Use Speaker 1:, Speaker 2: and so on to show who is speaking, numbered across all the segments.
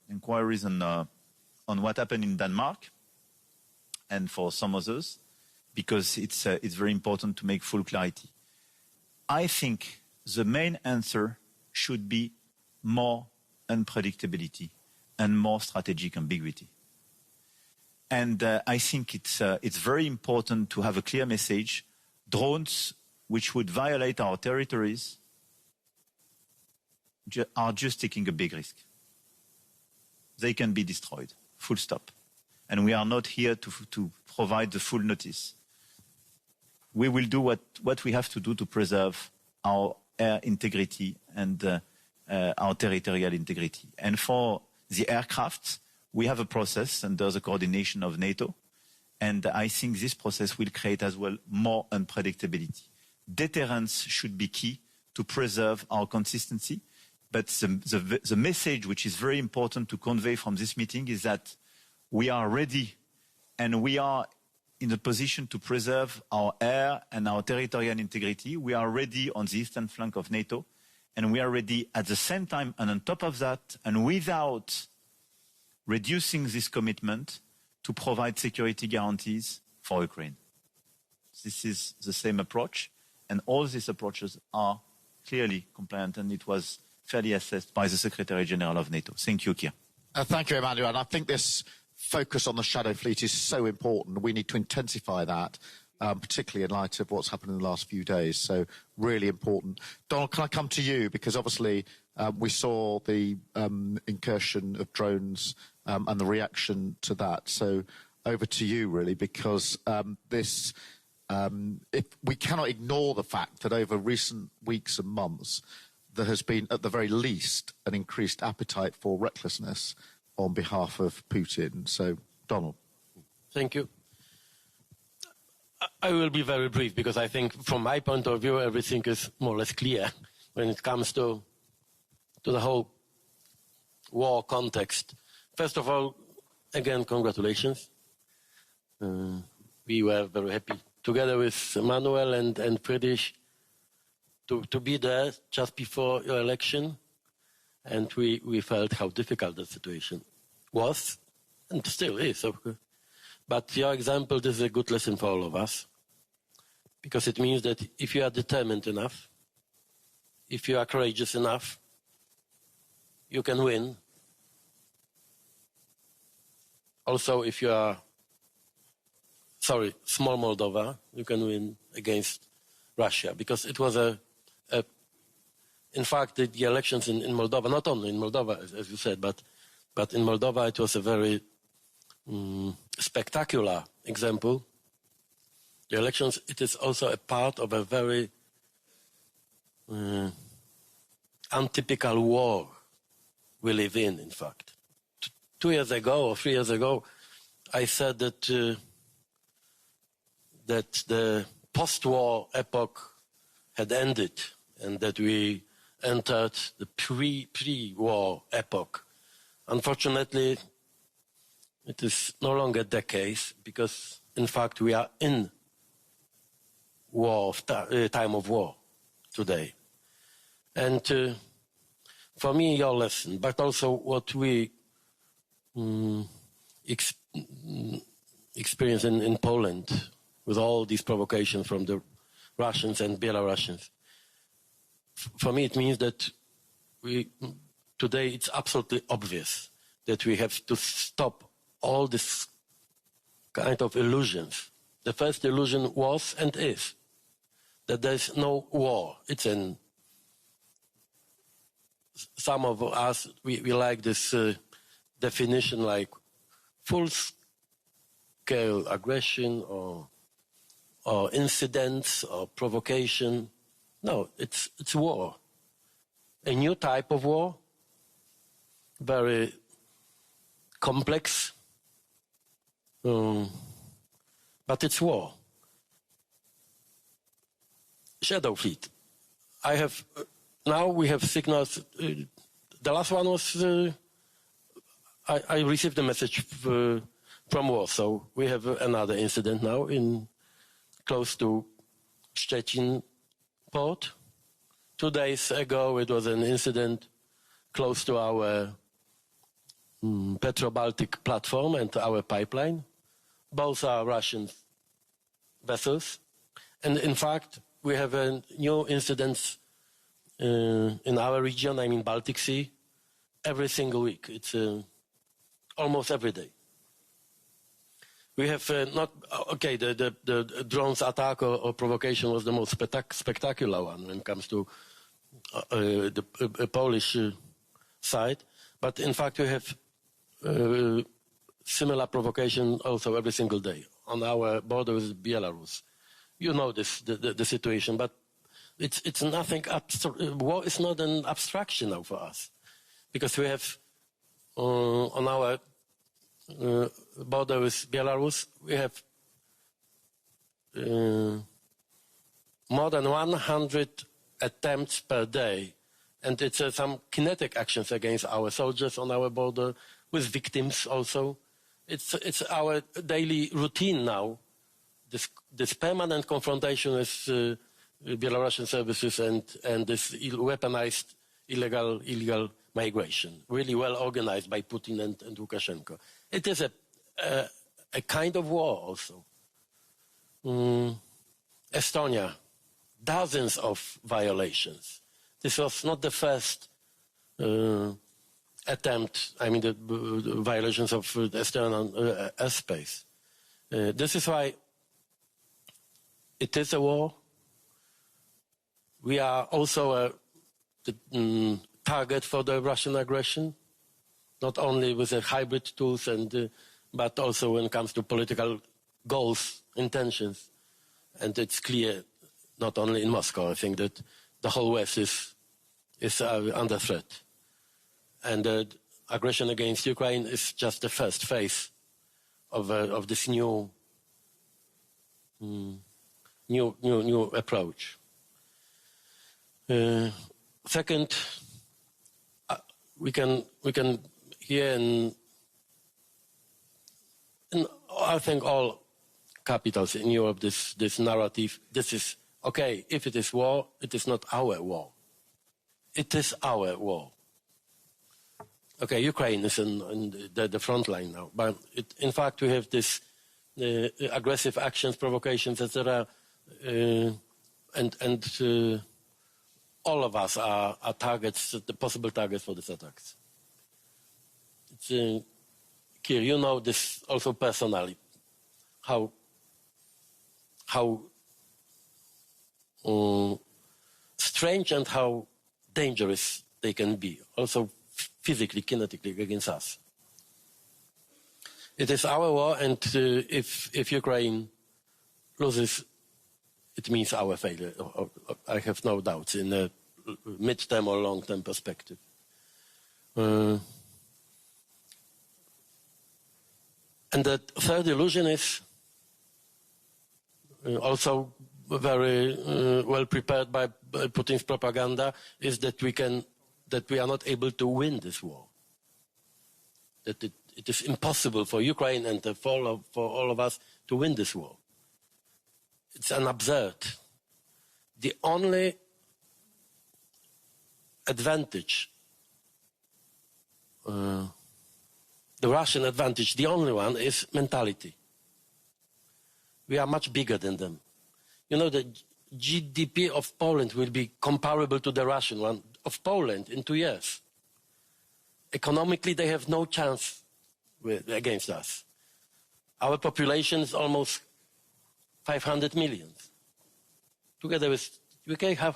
Speaker 1: inquiries on what happened in Denmark and for some others, because it's very important to make full clarity. I think the main answer should be more unpredictability and more strategic ambiguity. And I think it's very important to have a clear message. Drones which would violate our territories are just taking a big risk. They can be destroyed, full stop. And we are not here to provide the full notice. We will do what we have to do to preserve our air integrity and our territorial integrity. And for the aircraft, we have a process under the coordination of NATO. And I think this process will create as well more unpredictability. Deterrence should be key to preserve our consistency. But the message which is very important to convey from this meeting is that we are ready and we are in a position to preserve our air and our territorial integrity. We are ready on the eastern flank of NATO, and we are ready at the same time and on top of that, and without reducing this commitment, to provide security guarantees for Ukraine. This is the same approach, and all these approaches are clearly compliant, and it was fairly assessed by the Secretary General of NATO. Thank you, Keir.
Speaker 2: Thank you, Emmanuel. And I think this focus on the shadow fleet is so important. We need to intensify that, particularly in light of what's happened in the last few days. So really important. Donald, can I come to you? Because obviously we saw the incursion of drones and the reaction to that. So over to you, really, because if we cannot ignore the fact that over recent weeks and months, there has been, at the very least, an increased appetite for recklessness on behalf of Putin. So, Donald.
Speaker 3: Thank you. I will be very brief because I think from my point of view, everything is more or less clear when it comes to the whole war context. First of all, again, congratulations. We were very happy together with Manuel and Friedrich to be there just before your election, and we felt how difficult the situation was, and still is. But your example, this is a good lesson for all of us, because it means that if you are determined enough, if you are courageous enough, you can win. Also, if you are, small Moldova, you can win against Russia, because it was in fact, the elections in Moldova, not only in Moldova, as you said, but in Moldova, it was a very spectacular example. The elections, it is also a part of a very untypical war we live in fact. 2 years ago or 3 years ago, I said that the post-war epoch had ended and that we entered the pre-war epoch. Unfortunately, it is no longer the case because, in fact, we are in war, time of war today. And for me, your lesson, but also what we experience in Poland with all these provocations from the Russians and Belarusians. For me, it means that today it's absolutely obvious that we have to stop all this kind of illusions. The first illusion was and is that there's no war. It's some of us, we like this definition like full-scale aggression or incidents or provocation. No, it's war. A new type of war, very complex, but it's war. Shadow fleet. Now we have signals. The last one was, I received a message from Warsaw. We have another incident now close to Szczecin port. 2 days ago, it was an incident close to our Petro-Baltic platform and our pipeline. Both are Russian vessels. And in fact, we have new incidents in our region, I mean Baltic Sea, every single week. It's almost every day. We have the drones attack or provocation was the most spectacular one when it comes to the Polish side. But in fact, we have similar provocation also every single day on our border with Belarus. You know this, the situation, but it's nothing. War is not an abstraction now for us, because we have on our border with Belarus, we have more than 100 attempts per day, and it's some kinetic actions against our soldiers on our border with victims also. It's our daily routine now. This permanent confrontation with Belarusian services and this weaponized illegal migration, really well organized by Putin and Lukashenko. It is a kind of war also. Estonia, dozens of violations. This was not the first attempt, I mean the violations of the Estonian airspace. This is why it is a war. We are also the target for the Russian aggression, not only with the hybrid tools, but also when it comes to political goals, intentions. And it's clear, not only in Moscow, I think that the whole West is under threat. And the aggression against Ukraine is just the first phase of this new approach. Second, we can hear in I think all capitals in Europe this narrative. This is okay. If it is war, it is not our war. It is our war. Okay, Ukraine is in the front line now, but in fact we have this aggressive actions, provocations, etc. And all of us are targets, the possible targets for these attacks. It's Kir, you know this also personally, how strange and how dangerous they can be, also physically, kinetically against us. It is our war, and if Ukraine loses, it means our failure. I have no doubts in a mid-term or long-term perspective. And the third illusion is also very well prepared by Putin's propaganda, is that we are not able to win this war. That it is impossible for Ukraine and for all of us to win this war. It's an absurd. The only advantage, the Russian advantage, the only one is mentality. We are much bigger than them. You know, the GDP of Poland will be comparable to the Russian one of Poland in 2 years. Economically, they have no chance against us. Our population is almost 500 million. Together with UK have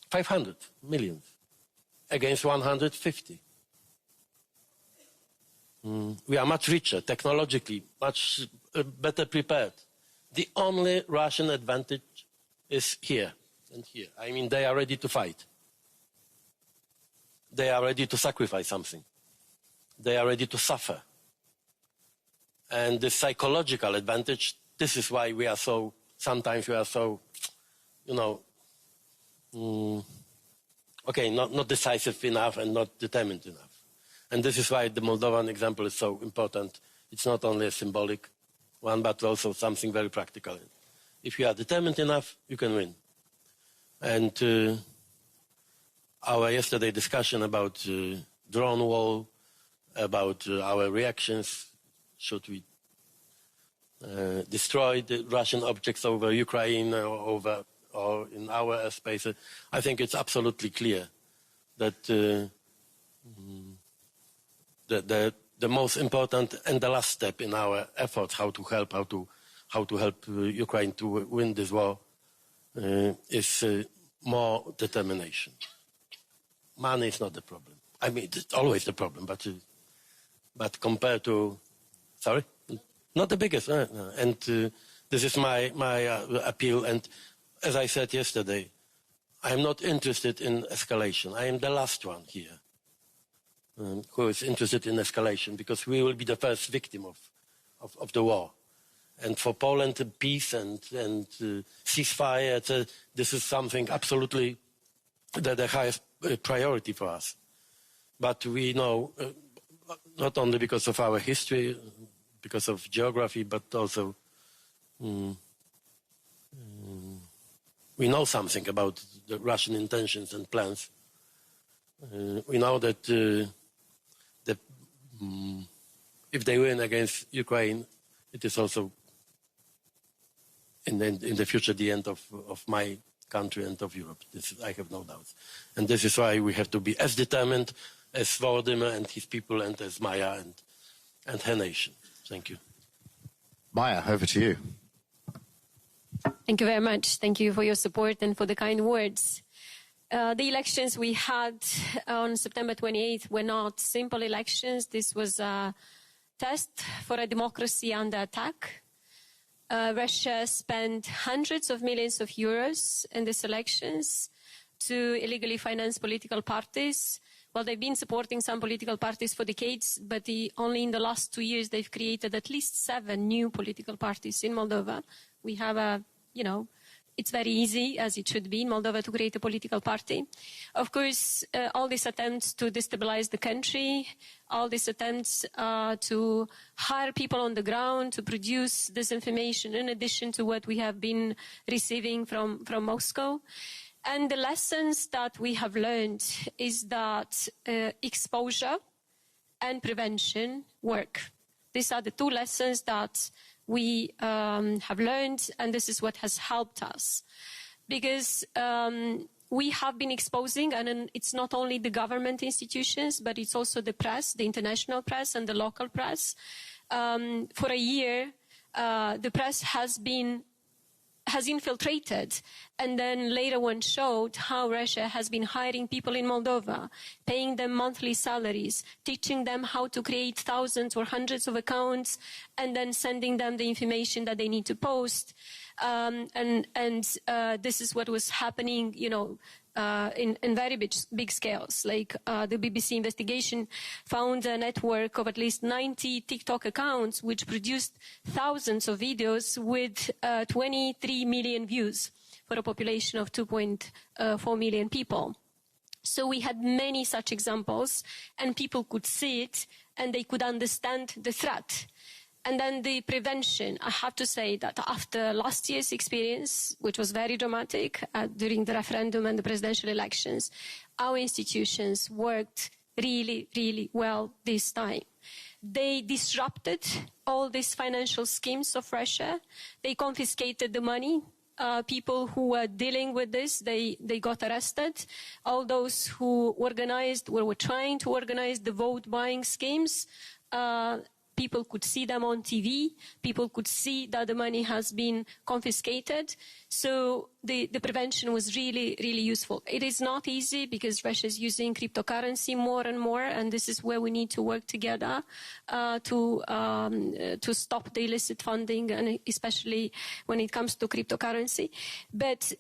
Speaker 3: 500 million against 150. We are much richer, technologically, much better prepared. The only Russian advantage is here and here. I mean, they are ready to fight. They are ready to sacrifice something. They are ready to suffer. And the psychological advantage, this is why we are so, sometimes we are so, not decisive enough and not determined enough. And this is why the Moldovan example is so important. It's not only a symbolic one, but also something very practical. If you are determined enough, you can win. And our yesterday discussion about drone wall, about our reactions. Should we destroy the Russian objects over Ukraine or in our airspace? I think it's absolutely clear that the most important and the last step in our efforts how to help Ukraine to win this war is more determination. Money is not the problem. I mean, it's always the problem, but compared to, sorry, not the biggest. No. And this is my appeal. And as I said yesterday, I am not interested in escalation. I am the last one here who is interested in escalation, because we will be the first victim of the war. And for Poland, peace and ceasefire, this is something absolutely the highest priority for us. But we know, not only because of our history, because of geography, but also we know something about the Russian intentions and plans. We know that if they win against Ukraine, it is also in the future the end of my country and of Europe. This I have no doubts. And this is why we have to be as determined as Vladimir and his people, and as Maya and her nation. Thank you.
Speaker 2: Maya, over to you.
Speaker 4: Thank you very much. Thank you for your support and for the kind words. The elections we had on September 28th were not simple elections. This was a test for a democracy under attack. Russia spent hundreds of millions of euros in these elections to illegally finance political parties. Well, they've been supporting some political parties for decades, but only in the last 2 years they've created at least 7 new political parties in Moldova. We have it's very easy, as it should be in Moldova, to create a political party. Of course, all these attempts to destabilize the country, all these attempts to hire people on the ground to produce disinformation in addition to what we have been receiving from Moscow. And the lessons that we have learned is that exposure and prevention work. These are the 2 lessons that we have learned, and this is what has helped us. Because we have been exposing, and it's not only the government institutions, but it's also the press, the international press and the local press. For a year, the press has infiltrated, and then later on showed how Russia has been hiring people in Moldova, paying them monthly salaries, teaching them how to create thousands or hundreds of accounts, and then sending them the information that they need to post. This is what was happening, in very big scales. Like the BBC investigation found a network of at least 90 TikTok accounts which produced thousands of videos with 23 million views for a population of 2.4 million people. So we had many such examples, and people could see it and they could understand the threat. And then the prevention, I have to say that after last year's experience, which was very dramatic during the referendum and the presidential elections, our institutions worked really, really well this time. They disrupted all these financial schemes of Russia. They confiscated the money. People who were dealing with this, they got arrested. All those who organized or were trying to organize the vote buying schemes, people could see them on TV. People could see that the money has been confiscated. So the prevention was really, really useful. It is not easy because Russia is using cryptocurrency more and more, and this is where we need to work together to stop the illicit funding, and especially when it comes to cryptocurrency. But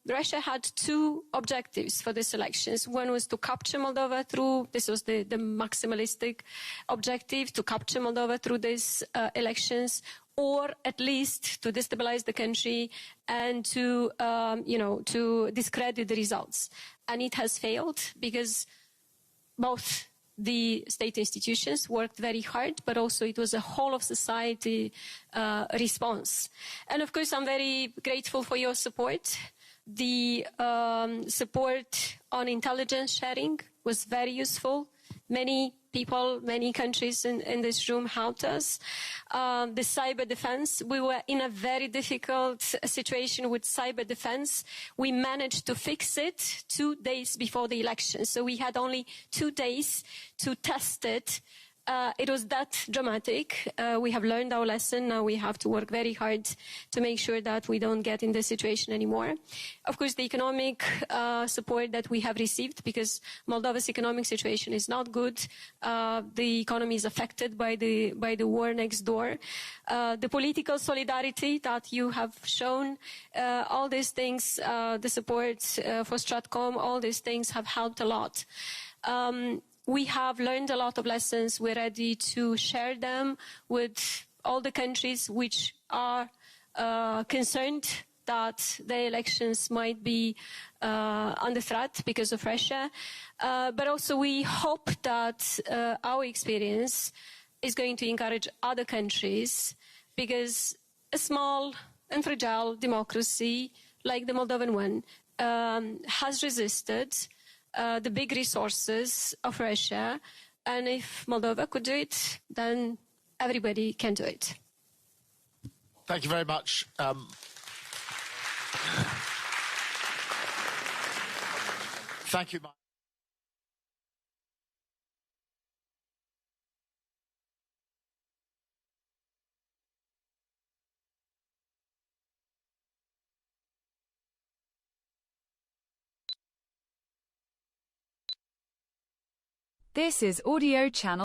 Speaker 4: Russia had 2 objectives for these elections. One was to capture Moldova through, this was the maximalistic objective, to capture Moldova through these elections, or at least to destabilize the country and to discredit the results. And it has failed because both the state institutions worked very hard, but also it was a whole of society response. And of course, I'm very grateful for your support. The support on intelligence sharing was very useful. Many people, many countries in this room helped us. The cyber defense, we were in a very difficult situation with cyber defense. We managed to fix it 2 days before the election. So we had only 2 days to test it. It was that dramatic. We have learned our lesson. Now we have to work very hard to make sure that we don't get in this situation anymore. Of course, the economic support that we have received, because Moldova's economic situation is not good. The economy is affected by the war next door. The political solidarity that you have shown, all these things, the support for Stratcom, all these things have helped a lot. We have learned a lot of lessons. We're ready to share them with all the countries which are concerned that the elections might be under threat because of Russia. But also we hope that our experience is going to encourage other countries, because a small and fragile democracy like the Moldovan one has resisted the big resources of Russia, and if Moldova could do it, then everybody can do it.
Speaker 2: Thank you very much. Thank you.
Speaker 5: This is Audio Channel